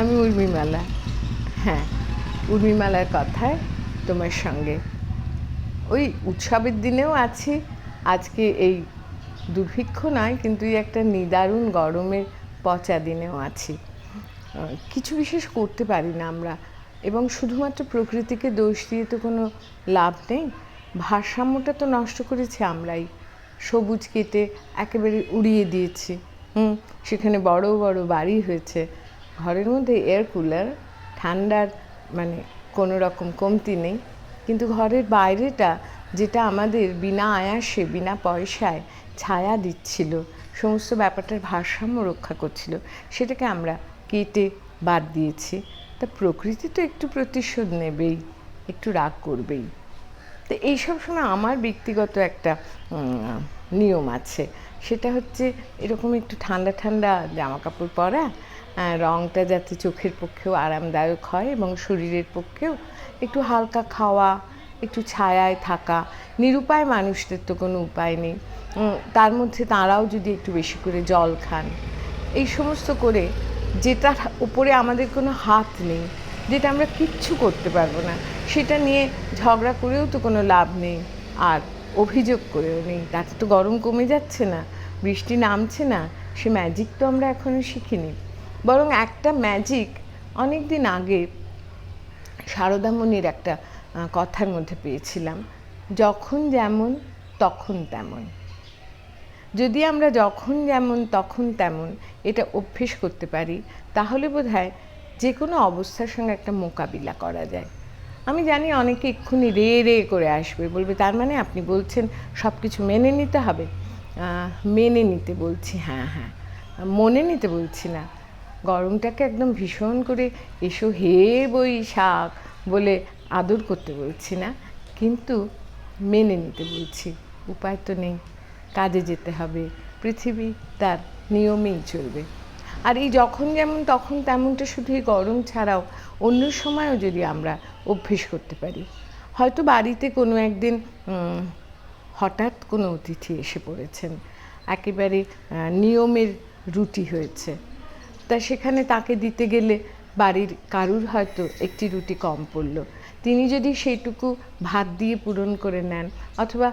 আমি উর্মিমালা। হ্যাঁ, উর্মিমালার কথায় তোমার সঙ্গে ওই উৎসবের দিনেও আছি। আজকে এই দুর্ভিক্ষ নয়, কিন্তু এই একটা নিদারুণ গরমের পচা দিনেও আছি। কিছু বিশেষ করতে পারি না আমরা, এবং শুধুমাত্র প্রকৃতিকে দোষ দিয়ে তো কোনো লাভ নেই। ভারসাম্যটা তো নষ্ট করেছি আমরাই। সবুজ কেটে একেবারে উড়িয়ে দিয়েছি। সেখানে বড় বড় বাড়ি হয়েছে, ঘরের মধ্যে এয়ার কুলার, ঠান্ডার মানে কোনো রকম কমতি নেই, কিন্তু ঘরের বাইরেটা যেটা আমাদের বিনা আয়াসে বিনা পয়সায় ছায়া দিচ্ছিল, সমস্ত ব্যাপারটার ভারসাম্য রক্ষা করছিল, সেটাকে আমরা কেটে বাদ দিয়েছি। তা প্রকৃতি তো একটু প্রতিশোধ নেবেই, একটু রাগ করবেই। তো এইসব সময় আমার ব্যক্তিগত একটা নিয়ম আছে, সেটা হচ্ছে এরকম একটু ঠান্ডা ঠান্ডা জামা কাপড় পরা, রঙটা যাতে চোখের পক্ষেও আরামদায়ক হয় এবং শরীরের পক্ষেও একটু হালকা খাওয়া, একটু ছায়ায় থাকা। নিরুপায় মানুষদের তো কোনো উপায় নেই, তার মধ্যে তাঁরাও যদি একটু বেশি করে জল খান, এই সমস্ত করে, যেটার উপরে আমাদের কোনো হাত নেই, যেটা আমরা কিচ্ছু করতে পারবো না, সেটা নিয়ে ঝগড়া করেও তো কোনো লাভ নেই, আর অভিযোগ করেও নেই। তাতে তো গরম কমে যাচ্ছে না, বৃষ্টি নামছে না, সে ম্যাজিক তো আমরা এখনও শিখিনি। বরং একটা ম্যাজিক অনেক দিন আগে সারদামণির একটা কথার মধ্যে পেয়েছিলাম, যখন যেমন তখন তেমন। যদি আমরা যখন যেমন তখন তেমন এটা অভ্যেস করতে পারি, তাহলে বোধহয় যে কোনো অবস্থার সঙ্গে একটা মোকাবিলা করা যায়। আমি জানি অনেকে এক্ষুনি রে রে করে আসবে, বলবে তার মানে আপনি বলছেন সব কিছু মেনে নিতে হবে। মেনে নিতে বলছি, হ্যাঁ হ্যাঁ, মনে নিতে বলছি না। গরমটাকে একদম ভীষণ করে এসো হে বৈশাখ বলে আদর করতে বলছি না, কিন্তু মেনে নিতে বলছি। উপায় তো নেই, কাজে যেতে হবে, পৃথিবী তার নিয়মেই চলবে। আর এই যখন যেমন তখন তেমনটা শুধু এই গরম ছাড়াও অন্য সময়ও যদি আমরা অভ্যেস করতে পারি। হয়তো বাড়িতে কোনো একদিন হঠাৎ কোনো অতিথি এসে পড়েছেন, একেবারে নিয়মের রুটি হয়েছে, তা সেখানে তাকে দিতে গেলে বাড়ির কারুর হয়তো একটি রুটি কম পড়লো, তিনি যদি সেইটুকু ভাত দিয়ে পূরণ করে নেন অথবা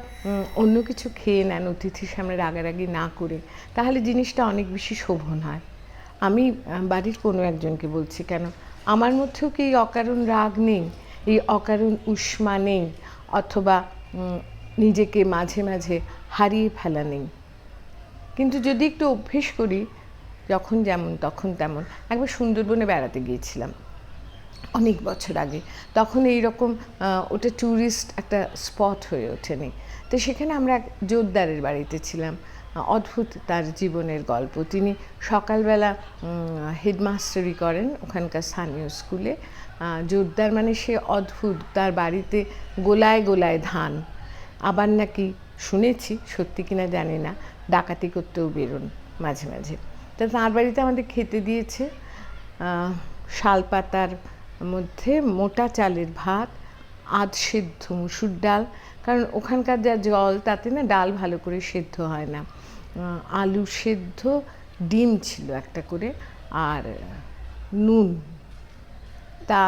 অন্য কিছু খেয়ে নেন অতিথির সামনে রাগারাগি না করে, তাহলে জিনিসটা অনেক বেশি শোভন হয়। আমি বাড়ির কোনো একজনকে বলছি, কেন আমার মধ্যেও কি এই অকারণ রাগ নেই, এই অকারণ উষ্মা নেই, অথবা নিজেকে মাঝে মাঝে হারিয়ে ফেলা নেই? কিন্তু যদি একটু অভ্যেস করি যখন যেমন তখন তেমন। একবার সুন্দরবনে বেড়াতে গিয়েছিলাম অনেক বছর আগে, তখন এইরকম ওটা ট্যুরিস্ট একটা স্পট হয়ে ওঠেনি। তো সেখানে আমরা এক জোরদারের বাড়িতে ছিলাম। অদ্ভুত তার জীবনের গল্প। তিনি সকালবেলা হেডমাস্টারি করেন ওখানকার স্থানীয় স্কুলে। জোরদার মানে সে অদ্ভুত, তার বাড়িতে গোলায় গোলায় ধান, আবার নাকি শুনেছি, সত্যি কিনা জানি না, ডাকাতি করতেও বেরোন মাঝে মাঝে। তা তাঁর বাড়িতে আমাদের খেতে দিয়েছে শালপাতার মধ্যে মোটা চালের ভাত, আধ সেদ্ধ মুসুর ডাল, কারণ ওখানকার যা জল তাতে না ডাল ভালো করে সেদ্ধ হয় না, আলু সেদ্ধ, ডিম ছিল একটা করে, আর নুন। তা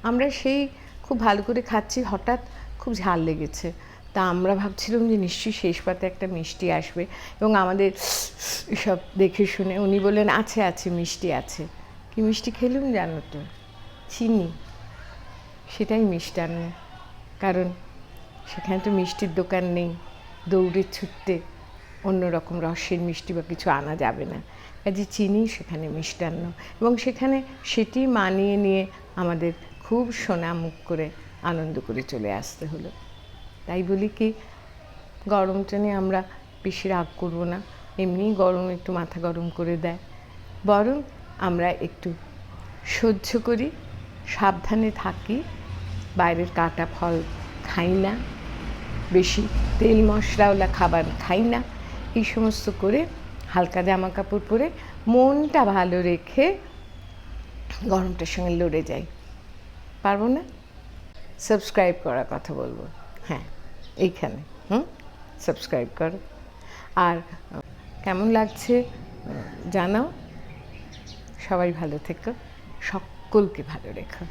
আমরা সেই খুব ভালো করে খাচ্ছি, হঠাৎ খুব ঝাল লেগেছে। তা আমরা ভাবছিলাম যে নিশ্চয়ই শেষ পাতে একটা মিষ্টি আসবে, এবং আমাদের সব দেখে শুনে উনি বললেন আছে আছে মিষ্টি আছে। কি মিষ্টি খেলুম জানো তো? চিনি। সেটাই মিষ্টান্ন, কারণ সেখানে তো মিষ্টির দোকান নেই, দৌড়ে ছুটতে অন্যরকম রসের মিষ্টি বা কিছু আনা যাবে না, কাজে চিনি সেখানে মিষ্টান্ন। এবং সেখানে সেটি মানিয়ে নিয়ে আমাদের খুব সোনা মুখ করে আনন্দ করে চলে আসতে হলো। তাই বলি কি, গরমটা নিয়ে আমরা বেশি রাগ করবো না, এমনিই গরম একটু মাথা গরম করে দেয়, বরং আমরা একটু সহ্য করি, সাবধানে থাকি, বাইরের কাটা ফল খাই না, বেশি তেল মশলাওয়ালা খাবার খাই না, এই সমস্ত করে হালকা জামা কাপড় পরে মনটা ভালো রেখে গরমটার সঙ্গে লড়ে যাই। পারবো না? সাবস্ক্রাইব করার কথা বলবো, হ্যাঁ এইখানে সাবস্ক্রাইব করো। আর কেমন লাগছে জানাও। সবাই ভালো থেকো। সকলকে ভালো রেখো।